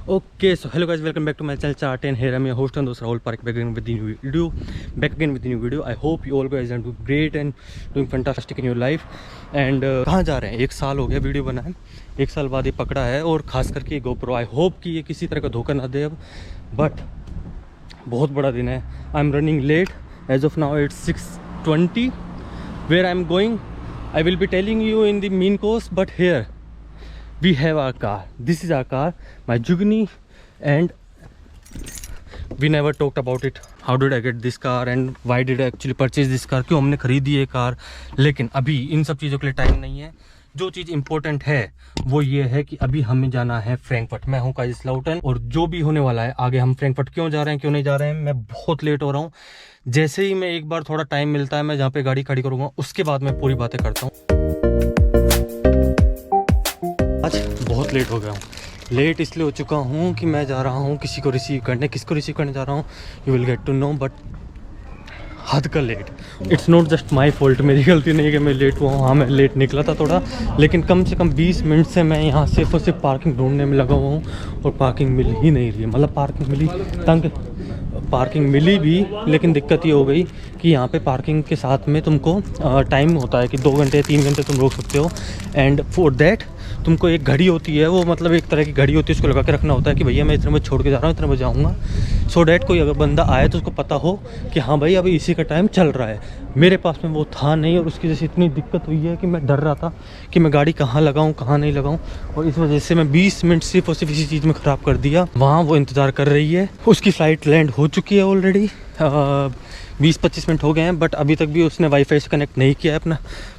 Okay, so hello guys, welcome back to my channel Chart and here I'm your host and host Rahul Parekh back again with the new video. I hope you all guys are doing great and doing fantastic in your life. And कहाँ जा रहे हैं? 1 साल हो गया video बनाए, 1 साल बाद ये पकड़ा है और खास करके ये GoPro। आई होप कि ये किसी तरह का धोखा ना दे अब, बट बहुत बड़ा दिन है। I am running late, as of now it's 6:20। Where I am going I will be telling you in the main course, but here we have our car. This is our car, my Jugni, and we never talked about it. How did I get this car and why did I actually purchase this car? क्यों हमने खरीदी ये car? लेकिन अभी इन सब चीज़ों के लिए टाइम नहीं है। जो चीज़ इम्पोर्टेंट है वो ये है कि अभी हमें जाना है फ्रैंकफर्ट। मैं हूँ काइज़रस्लाउटन और जो भी होने वाला है आगे, हम फ्रैंकफर्ट क्यों जा रहे हैं, क्यों नहीं जा रहे हैं, मैं बहुत लेट हो रहा हूँ। जैसे ही मैं एक बार थोड़ा टाइम मिलता है, मैं जहाँ पे गाड़ी खड़ी करूँगा उसके बाद मैं पूरी बातें करता हूँ। आज बहुत लेट हो गया हूँ। लेट इसलिए हो चुका हूँ कि मैं जा रहा हूँ किसी को रिसीव करने। किसको रिसीव करने जा रहा हूँ you will get to know, but हद का late. It's not just my fault, मेरी गलती नहीं कि मैं लेट हुआ हूँ। हाँ, मैं लेट निकला था थोड़ा, लेकिन कम से कम 20 मिनट से मैं यहाँ सिर्फ और सिर्फ पार्किंग ढूंढने में लगा हुआ हूँ और पार्किंग मिल ही नहीं रही है। मतलब पार्किंग मिली, तंग पार्किंग मिली भी, लेकिन दिक्कत ये हो गई कि यहाँ पे पार्किंग के साथ में तुमको टाइम होता है कि 2 घंटे 3 घंटे तुम रोक सकते हो। एंड फॉर दैट तुमको एक घड़ी होती है, वो मतलब एक तरह की घड़ी होती है, उसको लगा के रखना होता है कि भैया मैं इतने बजे छोड़ के जा रहा हूँ, इतने बजे आऊँगा। सो डैट कोई अगर बंदा आए तो उसको पता हो कि हाँ भाई अभी इसी का टाइम चल रहा है। मेरे पास में वो था नहीं और उसकी वजह से इतनी दिक्कत हुई है कि मैं डर रहा था कि मैं गाड़ी कहाँ लगाऊँ कहाँ नहीं लगाऊँ, और इस वजह से मैं 20 मिनट सिर्फ और सिर्फ इसी चीज़ में ख़राब कर दिया। वहाँ वो इंतज़ार कर रही है, उसकी फ़्लाइट लैंड हो चुकी है ऑलरेडी। 20-25 मिनट हो गए हैं, बट अभी तक भी उसने वाईफाई से कनेक्ट नहीं किया है अपना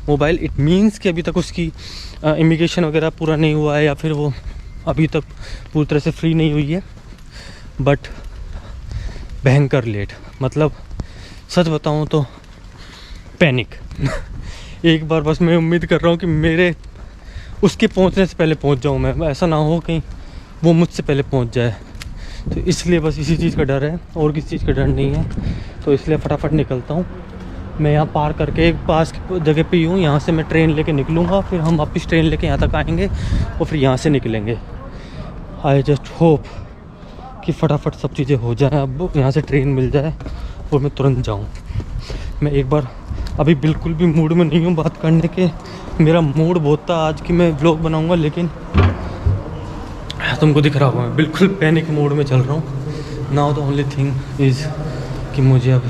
मोबाइल। इट मीन्स कि अभी तक उसकी इमिग्रेशन वगैरह पूरा नहीं हुआ है, या फिर वो अभी तक पूरी तरह से फ्री नहीं हुई है। बट भयंकर लेट, मतलब सच बताऊं तो पैनिक। एक बार बस मैं उम्मीद कर रहा हूं कि मेरे उसके पहुंचने से पहले पहुंच जाऊं मैं, ऐसा ना हो कहीं वो मुझसे पहले पहुंच जाए। तो इसलिए बस इसी चीज़ का डर है, और किसी चीज़ का डर नहीं है। तो इसलिए फटाफट निकलता हूँ। मैं यहाँ पार करके एक पास की जगह पे ही हूँ, यहाँ से मैं ट्रेन लेके निकलूँगा, फिर हम वापस ट्रेन लेके यहाँ तक आएंगे और फिर यहाँ से निकलेंगे। आई जस्ट होप कि फटाफट सब चीज़ें हो जाएं, अब यहाँ से ट्रेन मिल जाए और मैं तुरंत जाऊँ। मैं एक बार अभी बिल्कुल भी मूड में नहीं हूँ बात करने के। मेरा मूड बहुत था आज कि मैं व्लॉग बनाऊँगा, लेकिन तुमको दिख रहा होगा मैं बिल्कुल पैनिक मोड में चल रहा हूँ। Now the only thing is कि मुझे अब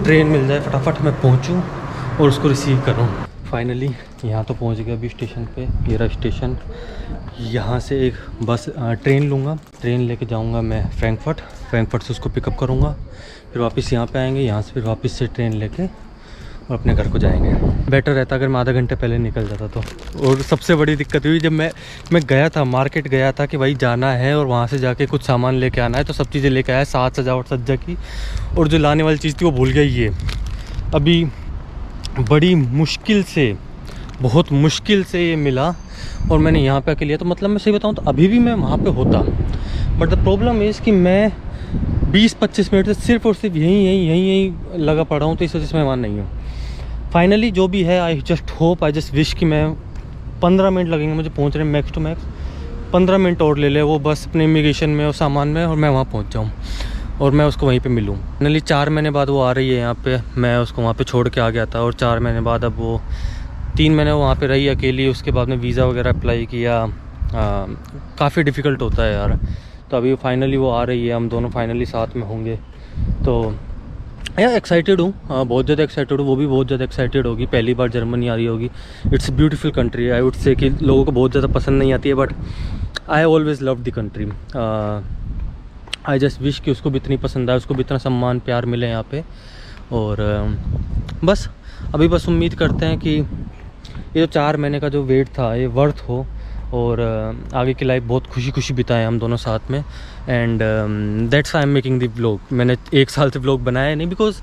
ट्रेन मिल जाए, फटाफट मैं पहुँचूँ और उसको रिसीव करूँ। फाइनली यहाँ तो पहुँच गया अभी स्टेशन पे। ये रहा स्टेशन। यहाँ से एक बस ट्रेन लूँगा, ट्रेन लेके जाऊँगा मैं फ्रैंकफर्ट से उसको पिकअप करूँगा, फिर वापस यहाँ पे आएंगे, यहाँ से फिर वापस से ट्रेन लेके और अपने घर को जाएंगे। बेटर रहता अगर मैं आधा घंटे पहले निकल जाता तो। और सबसे बड़ी दिक्कत हुई जब मैं गया था, मार्केट गया था कि भाई जाना है और वहाँ से जाके कुछ सामान लेके आना है, तो सब चीज़ें लेके आया, साज सजावट सज्जा की, और जो लाने वाली चीज़ थी वो भूल गई। ये अभी बड़ी मुश्किल से, बहुत मुश्किल से ये मिला और मैंने यहाँ पे आके लिया। तो मतलब मैं सही बताऊँ तो अभी भी मैं वहाँ पे होता, बट द प्रॉब्लम इज़ कि मैं 20-25 मिनट से सिर्फ और सिर्फ यहीं लगा पड़ा हूँ, तो इस वजह से मैं वहाँ नहीं हूँ। फाइनली जो भी है, I just hope, I just wish कि मैं 15 मिनट लगेंगे मुझे पहुँचने में, मैक्स टू मैक्स 15 मिनट और ले वो बस अपने इमिग्रेशन में और सामान में, और मैं वहाँ पहुँच जाऊँ और मैं उसको वहीं पे मिलूँ। फाइनली 4 महीने बाद वो आ रही है यहाँ पे। मैं उसको वहाँ पे छोड़ के आ गया था और 4 महीने बाद अब वो 3 महीने वहाँ पे रही अकेली। उसके बाद में वीज़ा वगैरह अप्लाई किया। काफ़ी डिफ़िकल्ट होता है यार। तो अभी फाइनली वो आ रही है, हम दोनों फाइनली साथ में होंगे। तो यार एक्साइटेड हूँ, बहुत ज़्यादा एक्साइटेड हूँ। वो भी बहुत ज़्यादा एक्साइटेड होगी, पहली बार जर्मनी आ रही होगी। It's beautiful country. I would say कि लोगों को बहुत ज़्यादा पसंद नहीं आती है, but I always love the country. I just wish कि उसको भी इतनी पसंद आए, उसको भी इतना सम्मान प्यार मिले यहाँ पे। और बस अभी बस उम्मीद करते हैं कि ये जो 4 महीने का जो वेट था ये वर्थ हो, और आगे की लाइफ बहुत खुशी खुशी बिताएं हम दोनों साथ में। And that's I am making the vlog. मैंने 1 साल से व्लॉग बनाया नहीं, बिकॉज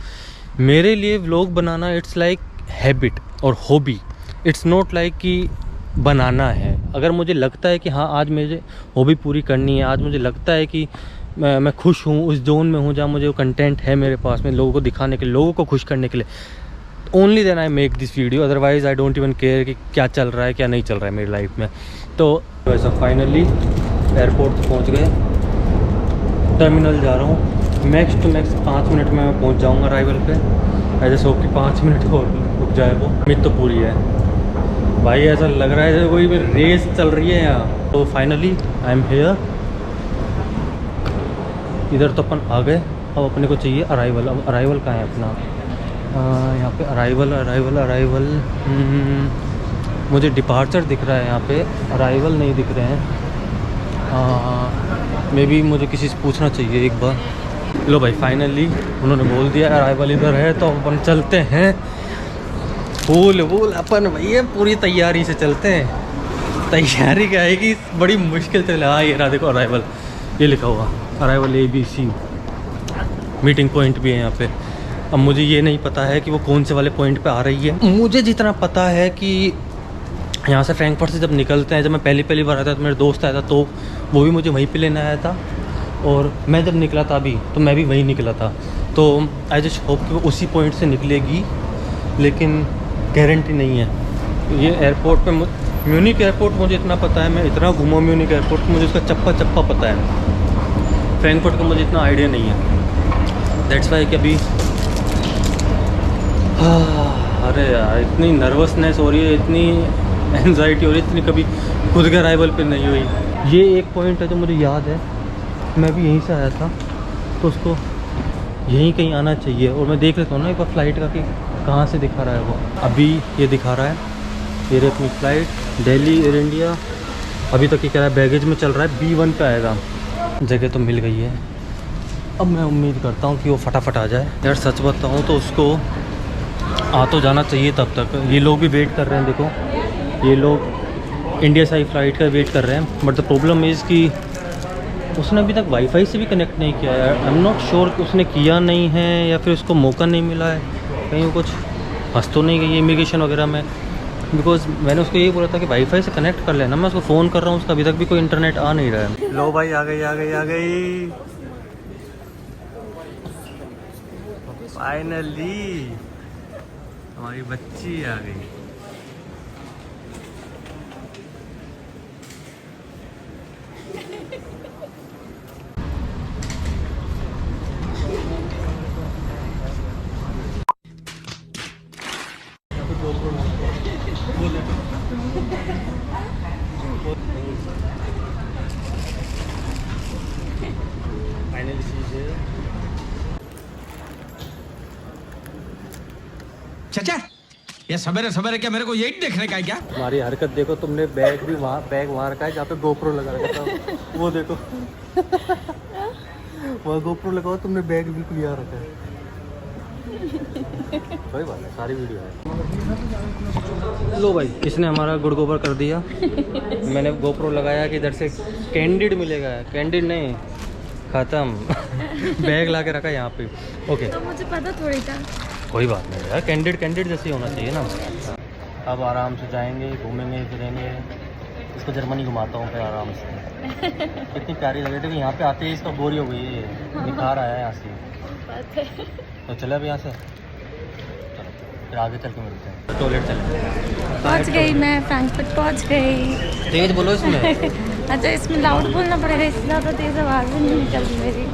मेरे लिए vlog banana it's like habit और हॉबी। इट्स नॉट लाइक कि बनाना है। अगर मुझे लगता है कि हाँ आज मुझे हॉबी पूरी करनी है, आज मुझे लगता है कि मैं खुश हूँ, उस जोन में हूँ जहाँ मुझे वो कंटेंट है मेरे पास में लोगों को दिखाने के लिए, लोगों को खुश करने के लिए, only then I make this video. Otherwise I don't even care कि क्या चल रहा है क्या नहीं चल रहा है मेरी लाइफ में। तो वैसा फाइनली एयरपोर्ट पहुंच गए, टर्मिनल जा रहा हूँ। मैक्स टू मैक्स 5 मिनट में मैं पहुंच जाऊंगा अराइवल पे। ऐसे होप कि 5 मिनट और रुक जाए, वो उम्मीद तो पूरी है भाई। ऐसा लग रहा है जैसे कोई रेस चल रही है यहाँ। तो फाइनली आई एम हेयर। इधर तो अपन आ गए, अब अपने को चाहिए अराइवल। अब अराइवल कहाँ है अपना? यहाँ पे अराइवल मुझे डिपार्चर दिख रहा है यहाँ पे, अराइवल नहीं दिख रहे हैं। मे बी मुझे किसी से पूछना चाहिए एक बार। लो भाई फाइनली उन्होंने बोल दिया अराइवल इधर है, तो अपन चलते हैं। फूल अपन भैया पूरी तैयारी से चलते हैं। तैयारी क्या है कि बड़ी मुश्किल से। हाँ ये रहा देखो अराइवल, ये लिखा हुआ अराइवल ABC। मीटिंग पॉइंट भी है यहाँ पे। अब मुझे ये नहीं पता है कि वो कौन से वाले पॉइंट पे आ रही है। मुझे जितना पता है कि यहाँ से फ्रैंकफर्ट से जब निकलते हैं, जब मैं पहली बार आया था तो मेरे दोस्त आया था, तो वो भी मुझे वहीं पे लेने आया था। और मैं जब निकला था अभी, तो मैं भी वहीं निकला था। तो आई जस्ट होप कि वो उसी पॉइंट से निकलेगी, लेकिन गारंटी नहीं है। ये एयरपोर्ट पे म्यूनिक एयरपोर्ट मुझे इतना पता है, मैं इतना घूमा म्यूनिक एयरपोर्ट, मुझे उसका चप्पा पता है। फ्रैंकफर्ट का मुझे इतना आइडिया नहीं है। दैट्स वाई कि अभी अरे यार इतनी नर्वसनेस हो रही है, इतनी एंजाइटी हो रही है, इतनी कभी खुद के अराइवल पे नहीं हुई। ये एक पॉइंट है जो मुझे याद है, मैं भी यहीं से आया था, तो उसको यहीं कहीं आना चाहिए। और मैं देख लेता हूँ ना एक बार फ्लाइट का कि कहाँ से दिखा रहा है वो। अभी ये दिखा रहा है, ये रही अपनी फ़्लाइट दिल्ली एयर इंडिया। अभी तक ये कह रहा है बैगेज में चल रहा है, B1 पे आएगा। जगह तो मिल गई है, अब मैं उम्मीद करता हूँ कि वो फटाफट आ जाए। यार सच बताऊँ तो उसको आ तो जाना चाहिए तब तक। ये लोग भी वेट कर रहे हैं, देखो ये लोग इंडिया से आई फ़्लाइट का वेट कर रहे हैं। बट द प्रॉब्लम इज़ कि उसने अभी तक वाईफाई से भी कनेक्ट नहीं किया है। आई एम नॉट श्योर कि उसने किया नहीं है या फिर उसको मौका नहीं मिला है। कहीं वो कुछ फंस तो नहीं गई इमिग्रेशन वगैरह में, बिकॉज मैंने उसको यही बोला था कि वाईफाई से कनेक्ट कर लेना। मैं उसको फ़ोन कर रहा हूँ, उसका अभी तक भी कोई इंटरनेट आ नहीं रहा है। लो भाई आ गई फाइनली हमारी बच्ची आ गई। फाइनली चीज़ चाचा ये सवेरे सवेरे क्या मेरे को यही देखने का है क्या? हमारी हरकत देखो, तुमने बैग वहाँ रखा है जहाँ पे गोप्रो लगा रखा था। वो देखो वहाँ गोप्रो लगा हुआ, तुमने बैग बिल्कुल यहाँ रखा है। कोई बात नहीं, सारी वीडियो है। लो भाई इसने हमारा गुड़ गोबर कर दिया। मैंने गोप्रो लगाया कि इधर से कैंडिड मिलेगा, कैंडिड नहीं ख़त्म। बैग ला के रखा यहाँ पे। ओके तो मुझे पता थोड़ी था। कोई बात नहीं यार, कैंडिड जैसे ही होना चाहिए ना। अब आराम से जाएंगे, घूमेंगे फिरेंगे। इसको जर्मनी घुमाता हूँ फिर आराम से। कितनी प्यारी लग रही थी, यहाँ पे आते ही इसका बोरी हो गई है, दिखा रहा है यहाँ से। तो चले अब यहाँ से, चलो फिर आगे चल के मिलते हैं। टॉयलेट चले। पहुंच गई मैं, फ्रैंकफर्ट पहुंच गई। तेज बोलो इसमें। अच्छा इसमें लाउड बोलना पड़ेगा, इससे ज़्यादा तेज आवाज़ भी नहीं निकल रही मेरी।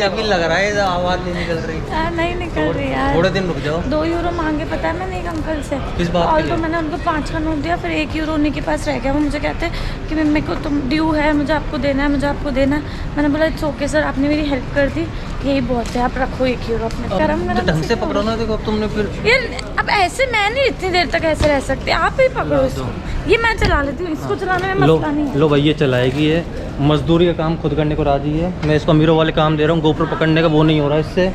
अभी लग रहा है आवाज़ नहीं निकल रही। नहीं निकल रही यार। थोड़े दिन रुक जाओ। 2 यूरो मांगे पता है मैंने एक अंकल से। किस बात और के तो लिए? मैंने उनको 5 का नोट दिया, फिर 1 यूरो उन्हीं के पास रह गया। वो मुझे कहते हैं कि मेरे को तुम ड्यू है, मुझे आपको देना है, मुझे आपको देना है। मैंने बोला इट्स ओके सर, आपने मेरी हेल्प कर दी, यही बहुत है, आप रखो 1 यूरो अपने। तो ढंग से पकड़ो ना, देखो अब तुमने फिर यार अब ऐसे मैं नहीं इतनी देर तक ऐसे रह सकती, आप ही पकड़ो इसको। ये मैं चला लेती हूँ, इसको चलाने में मसला नहीं है। लो भाई ये चलाएगी, ये मजदूरी का काम खुद करने को राजी है। मैं इसको अमीरों वाले काम दे रहा हूँ, गोप्रो पकड़ने का वो नहीं हो रहा इससे।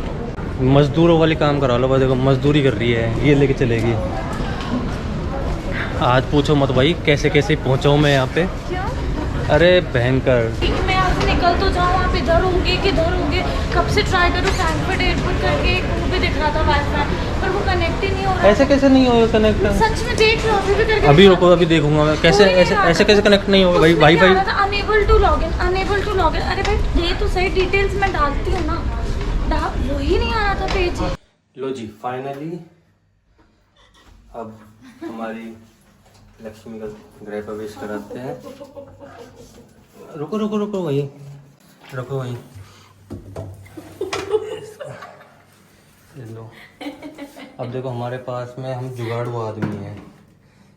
मजदूरों वाले काम करा लो, भाई देखो मजदूरी कर रही है, ये लेके चलेगी। आज पूछो मत भाई कैसे कैसे पहुँचा हूँ मैं यहाँ पे। क्यों? अरे भयंकर। मैं यहाँ से निकल तो जाऊँ, आप इधर होंगे किधर होंगे, कब से ट्राई करूँ फ्रैंकफर्ट एयरपोर्ट करके, एक वो भी दिख रहा था वाईफाई, पर वो कनेक्ट ही नहीं हो रहा। ऐसे कैसे नहीं होगा कनेक्ट? सच में देख लो, अभी भी करके अभी रुको, अभी देखूंगा मैं कैसे ऐसे कैसे कनेक्ट नहीं होगा भाई। Wifi unable to login, unable to login. अरे भाई दे तो सही, डिटेल्स मैं डालती हूँ ना, वही नहीं आ रहा था पेज। लो जी फाइनली अब हमारी लक्ष्मी का गृह प्रवेश कराते हैं। रुको रुको रुको वहीं, रुको वहीं। ये लो। अब देखो हमारे पास में हम जुगाड़ू आदमी हैं,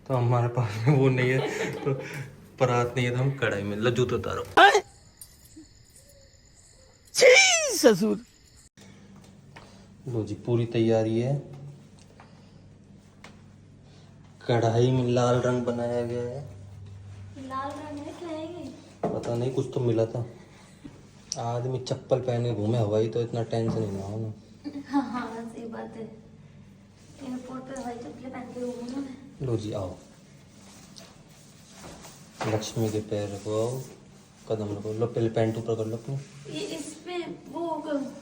तो हमारे पास में वो नहीं है, तो परात नहीं है, तो हम कढ़ाई में लज्जू तो उतारो। ससुर लो जी, पूरी तैयारी है। कढ़ाई में लाल रंग बनाया गया है। लाल रंग है क्या है ये? पता नहीं, कुछ तो मिला था। आदमी चप्पल पहन के घूमे हवाई, तो इतना टेंशन ही ना हो ना। हाँ हाँ सही बात है, एयरपोर्ट पे हवाई चप्पल पहन के घूमूं मैं। लो जी आओ, लक्ष्मी के पैर रखो, आओ कदम रखो। लो पहले पैंट ऊपर कर लो अपनी। ये इसमें वो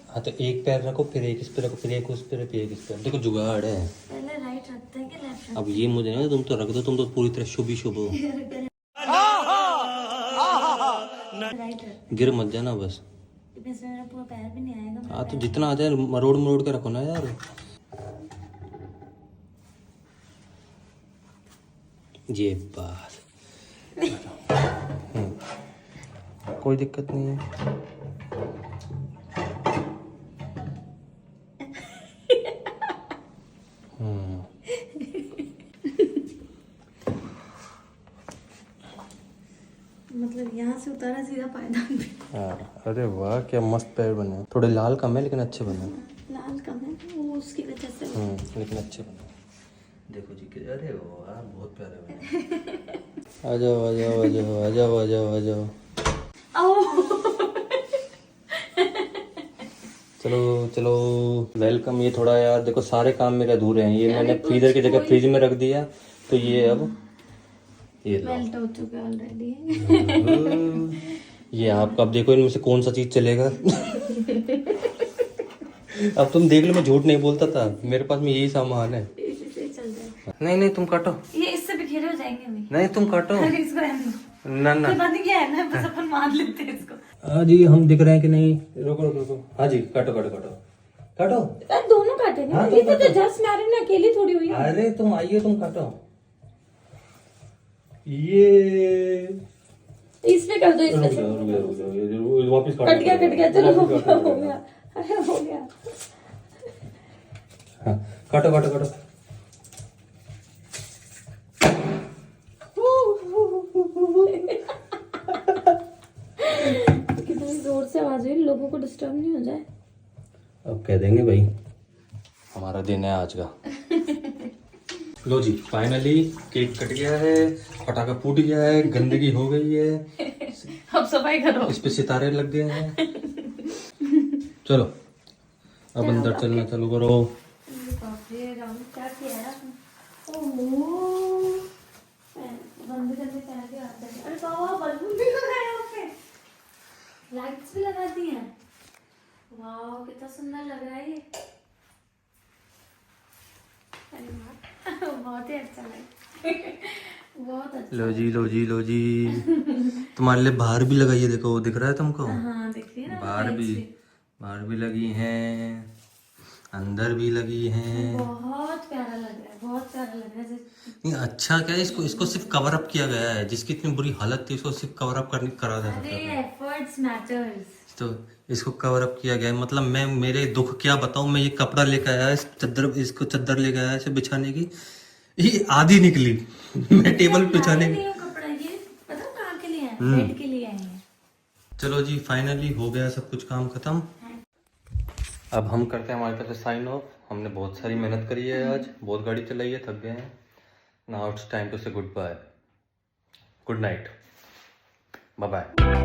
हाँ तो एक पैर रखो, फिर एक इस पे रखो, फिर एक उस पे, फिर एक इस पे। देखो जुगाड़ है। पहले राइट रखते हैं कि लेफ्ट? अब ये मुझे ना, तुम तो रख दो, तुम तो पूरी तरह शुभ ही शुभ हो। राइट रख, गिर मत जाना बस। इसमें मेरा पूरा पैर भी नहीं आएगा। हाँ तो जितना आ जाए मरोड़ मरोड़ के रखो ना यार। ये बात कोई दिक्कत नहीं है। मतलब यहाँ से उतारा सीधा पायदान पे। हाँ, अरे वाह क्या मस्त पैर बने। थोड़े लाल कम है लेकिन अच्छे बने। लाल कम है वो उसकी वजह से। लेकिन अच्छे बने। देखो जी, अरे वाह बहुत प्यारे बने। आ जाओ आ जाओ आ जाओ आ जाओ आ जाओ आ जाओ। चलो चलो वेलकम। ये थोड़ा यार देखो सारे काम मेरे अधूरे हैं। ये मैंने फ्रीजर की जगह फ्रिज में रख दिया, तो ये अब ये मेल्ट हो चुका है ऑलरेडी। ये आपका, अब देखो इनमें से कौन सा चीज चलेगा। अब तुम देख लो, मैं झूठ नहीं बोलता था, मेरे पास में यही सामान है। चल जाए। नहीं नहीं तुम काटो। ये इससे बिखेरे हो जाएंगे अभी। नहीं तुम काटो। इसको रहने दो। ना ना पता नहीं क्या है ना, बस अपन मान लेते हैं इसको। हाँ जी, हम दिख रहे हैं कि नहीं? रुको रुको रुको। हाँ जी, काटो काटो काटो काटो। दोनों काटेंगे। हाँ, ये तो जस्ट मैरिन अकेली थोड़ी हुई है। अरे तुम आइए, तुम काटो। ये इसमें कर दो, इसमें से। वापस कट गया चलो हो गया अरे हो गया। हाँ, काटो काटो काटो। कितनी जोर से आवाज हुई, लोगों को डिस्टर्ब नहीं हो जाए। अब कह देंगे भाई हमारा दिन है आज का। लो जी, फाइनली केक कट गया है, पटाखा फूट गया है, गंदगी हो गई है, अब सफाई करो। इस पे सितारे लग गए हैं। चलो अब अंदर चलना चालू करो। क्या किया है आपने? ओहो, बंद करके पैर के आते हैं। अरे बाबा, बलून भी लगाया उसपे, लाइट्स भी लगा दी हैं। वाह कितना सुंदर लग रहा है ये। बहुत ही अच्छा लगा। बहुत अच्छा। लो जी लो जी लो जी। तुम्हारे लिए बाहर भी लगाइए, देखो दिख रहा है तुमको? हाँ दिख रही है ना, बाहर भी लगी हैं, अंदर भी लगी हैं। बहुत प्यारा लग रहा है, बहुत प्यारा लग रहा है। नहीं अच्छा क्या है, इसको सिर्फ कवर अप किया गया है। जिसकी इतनी बुरी हालत थी उसको सिर्फ कवर अप करा जा सकता है। Efforts matters. तो इसको कवर अप किया गया है। मतलब मैं मेरे दुख क्या बताऊं। मैं ये कपड़ा लेकर आया, इसको चद्दर लेकर आया इसे बिछाने की, ये आधी निकली। मैं टेबल बिछाने की कपड़ा ये पता कहाँ के लिए है? बेड के लिए है। चलो जी, फाइनली हो गया सब कुछ, काम खत्म। अब हम करते हैं हमारी तरफ से साइन ऑफ। हमने बहुत सारी मेहनत करी है आज, बहुत गाड़ी चलाई है, थक गए हैं। Now it's time to say goodbye, good night, bye bye.